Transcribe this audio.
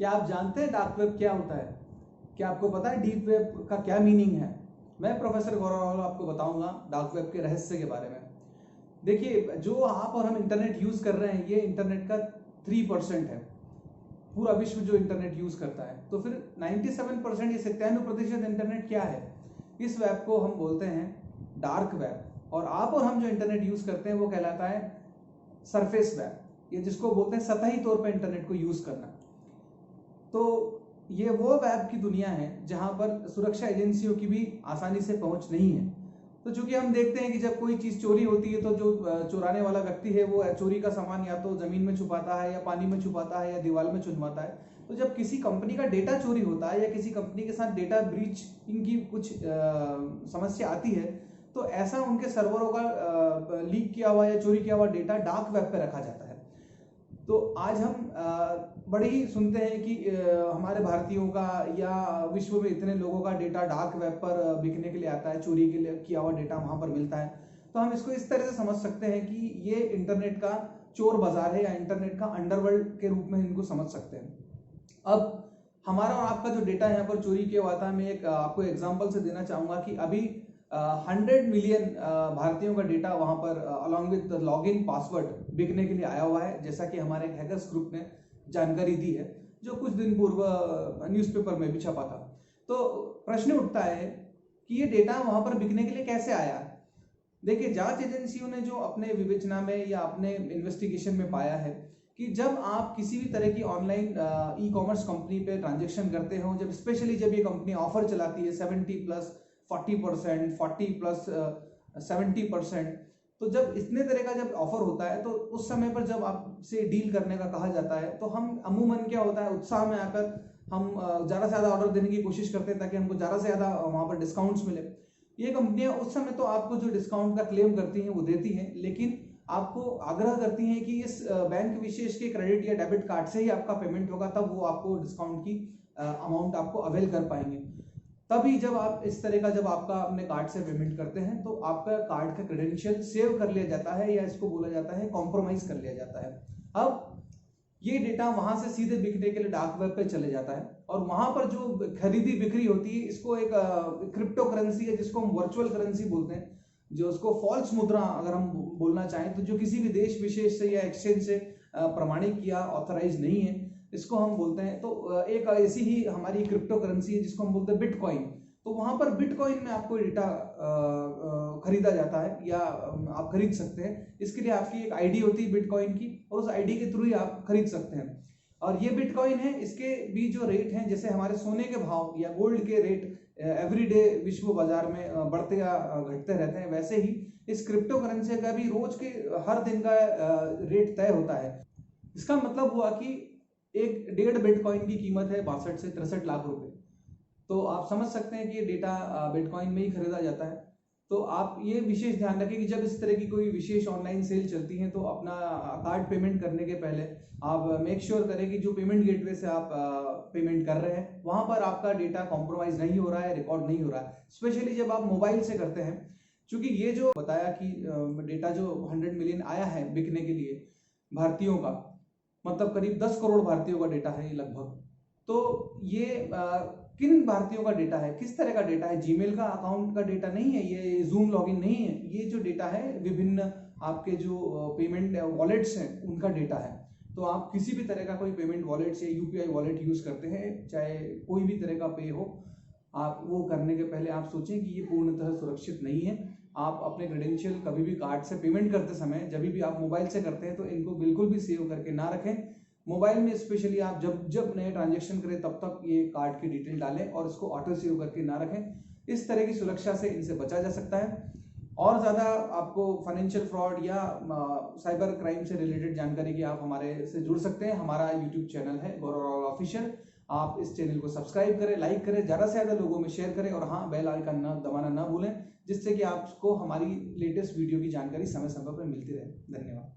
क्या आप जानते हैं डार्क वेब क्या होता है? क्या आपको पता है डीप वेब का क्या मीनिंग है? मैं प्रोफेसर गौरव राहुल आपको बताऊंगा डार्क वेब के रहस्य के बारे में। देखिए, जो आप और हम इंटरनेट यूज कर रहे हैं ये इंटरनेट का 3% है, पूरा विश्व जो इंटरनेट यूज करता है। तो फिर 97% या 97% इंटरनेट क्या है? इस वेब को हम बोलते हैं डार्क वेब। और आप और हम जो इंटरनेट यूज करते हैं वो कहलाता है सरफेस वेब, ये जिसको बोलते हैं सतही तौर पर इंटरनेट को यूज करना। तो ये वो वेब की दुनिया है जहां पर सुरक्षा एजेंसियों की भी आसानी से पहुंच नहीं है। तो चूंकि हम देखते हैं कि जब कोई चीज चोरी होती है तो जो चुराने वाला व्यक्ति है वो चोरी का सामान या तो जमीन में छुपाता है या पानी में छुपाता है या दीवार में छुपवाता है। तो जब किसी कंपनी का डेटा चोरी होता है या किसी कंपनी के साथ डेटा ब्रीच इनकी कुछ समस्या आती है तो ऐसा उनके सर्वरों का लीक किया हुआ या चोरी किया हुआ डेटा डार्क वेब पे रखा जाता है। तो आज हम बड़े ही सुनते हैं कि हमारे भारतीयों का या विश्व में इतने लोगों का डेटा डार्क वेब पर बिकने के लिए आता है, चोरी के लिए किया हुआ डेटा वहां पर मिलता है। तो हम इसको इस तरह से समझ सकते हैं कि ये इंटरनेट का चोर बाजार है या इंटरनेट का अंडरवर्ल्ड के रूप में इनको समझ सकते हैं। अब हमारा और आपका जो डेटा यहाँ पर चोरी किया हुआ था, मैं एक आपको एग्जाम्पल से देना चाहूंगा कि अभी 100 मिलियन भारतीयों का डेटा वहां पर अलॉन्ग विद लॉगिन पासवर्ड बिकने के लिए आया हुआ है, जैसा कि हमारे हैकर्स ग्रुप ने जानकारी दी है जो कुछ दिन पूर्व न्यूज़पेपर में भी छपा था। तो प्रश्न उठता है कि ये डेटा वहां पर बिकने के लिए कैसे आया। देखिए, जांच एजेंसियों ने जो अपने विवेचना में या अपने इन्वेस्टिगेशन में पाया है कि जब आप किसी भी तरह की ऑनलाइन ई कॉमर्स कंपनी पे ट्रांजेक्शन करते हो, जब स्पेशली जब ये कंपनी ऑफर चलाती है 70+ 40%, 40+ 70%, तो जब इतने तरह का जब ऑफर होता है तो उस समय पर जब आपसे डील करने का कहा जाता है तो हम अमूमन क्या होता है, उत्साह में आकर हम ज़्यादा से ज़्यादा ऑर्डर देने की कोशिश करते हैं ताकि हमको ज़्यादा से ज़्यादा वहाँ पर डिस्काउंट्स मिले। ये कंपनियां उस समय तो आपको जो डिस्काउंट का क्लेम करती हैं वो देती हैं, लेकिन आपको आग्रह करती हैं कि इस बैंक विशेष के क्रेडिट या डेबिट कार्ड से ही आपका पेमेंट होगा, तब वो आपको डिस्काउंट की अमाउंट आपको अवेल कर पाएंगे। तभी जब आप इस तरह का जब आपका अपने कार्ड से पेमेंट करते हैं तो आपका कार्ड का क्रेडेंशियल सेव कर लिया जाता है या इसको बोला जाता है कॉम्प्रोमाइज कर लिया जाता है। अब ये डेटा वहां से सीधे बिकने के लिए डार्क वेब पे चले जाता है और वहां पर जो खरीदी बिक्री होती है इसको एक क्रिप्टो करेंसी है जिसको हम वर्चुअल करेंसी बोलते हैं, जो उसको फॉल्स मुद्रा अगर हम बोलना चाहें तो जो किसी भी देश विशेष से या एक्सचेंज से प्रमाणित किया ऑथराइज नहीं है, इसको हम बोलते हैं। तो एक ऐसी ही हमारी क्रिप्टो करेंसी है जिसको हम बोलते हैं बिटकॉइन। तो वहां पर बिटकॉइन में आपको डेटा खरीदा जाता है या आप खरीद सकते हैं। इसके लिए आपकी एक आईडी होती है बिटकॉइन की और उस आईडी के थ्रू ही आप खरीद सकते हैं। और ये बिटकॉइन है, इसके भी जो रेट हैं, जैसे हमारे सोने के भाव या गोल्ड के रेट एवरीडे विश्व बाजार में बढ़ते या घटते रहते हैं, वैसे ही इस क्रिप्टो करेंसी का भी रोज के हर दिन का रेट तय होता है। इसका मतलब हुआ कि 1.5 बिटकॉइन की कीमत है 62 से 63 लाख रुपए। तो आप समझ सकते हैं कि ये डेटा बिटकॉइन में ही खरीदा जाता है। तो आप ये विशेष ध्यान रखें कि जब इस तरह की कोई विशेष ऑनलाइन सेल चलती है तो अपना कार्ड पेमेंट करने के पहले आप मेक श्योर करें कि जो पेमेंट गेटवे से आप पेमेंट कर रहे हैं वहां पर आपका डेटा कॉम्प्रोमाइज नहीं हो रहा है, रिकॉर्ड नहीं हो रहा है। स्पेशली जब आप मोबाइल से करते हैं, क्योंकि ये जो बताया कि डेटा जो 100 मिलियन आया है बिकने के लिए भारतीयों का, मतलब करीब 10 करोड़ भारतीयों का डेटा है ये लगभग। तो ये किन भारतीयों का डेटा है, किस तरह का डेटा है? जीमेल का अकाउंट का डेटा नहीं है, ये जूम लॉगिन नहीं है। ये जो डेटा है विभिन्न आपके जो पेमेंट वॉलेट्स हैं उनका डेटा है। तो आप किसी भी तरह का कोई पेमेंट वॉलेट या यूपीआई वॉलेट यूज करते हैं, चाहे कोई भी तरह का पे हो, आप वो करने के पहले आप सोचें कि ये पूर्णतः सुरक्षित नहीं है। आप अपने क्रेडेंशियल कभी भी कार्ड से पेमेंट करते समय, जब भी आप मोबाइल से करते हैं, तो इनको बिल्कुल भी सेव करके ना रखें। मोबाइल में स्पेशली आप जब नए ट्रांजेक्शन करें तब तक ये कार्ड की डिटेल डालें और इसको ऑटो सेव करके ना रखें। इस तरह की सुरक्षा से इनसे बचा जा सकता है। और ज़्यादा आपको फाइनेंशियल फ्रॉड या साइबर क्राइम से रिलेटेड जानकारी की आप हमारे से जुड़ सकते हैं। हमारा यूट्यूब चैनल है गौरव राहुल ऑफिशियल। आप इस चैनल को सब्सक्राइब करें, लाइक करें, ज़्यादा से ज़्यादा लोगों में शेयर करें और हाँ, बेल आइकन दबाना ना भूलें, जिससे कि आपको हमारी लेटेस्ट वीडियो की जानकारी समय समय पर मिलती रहे। धन्यवाद।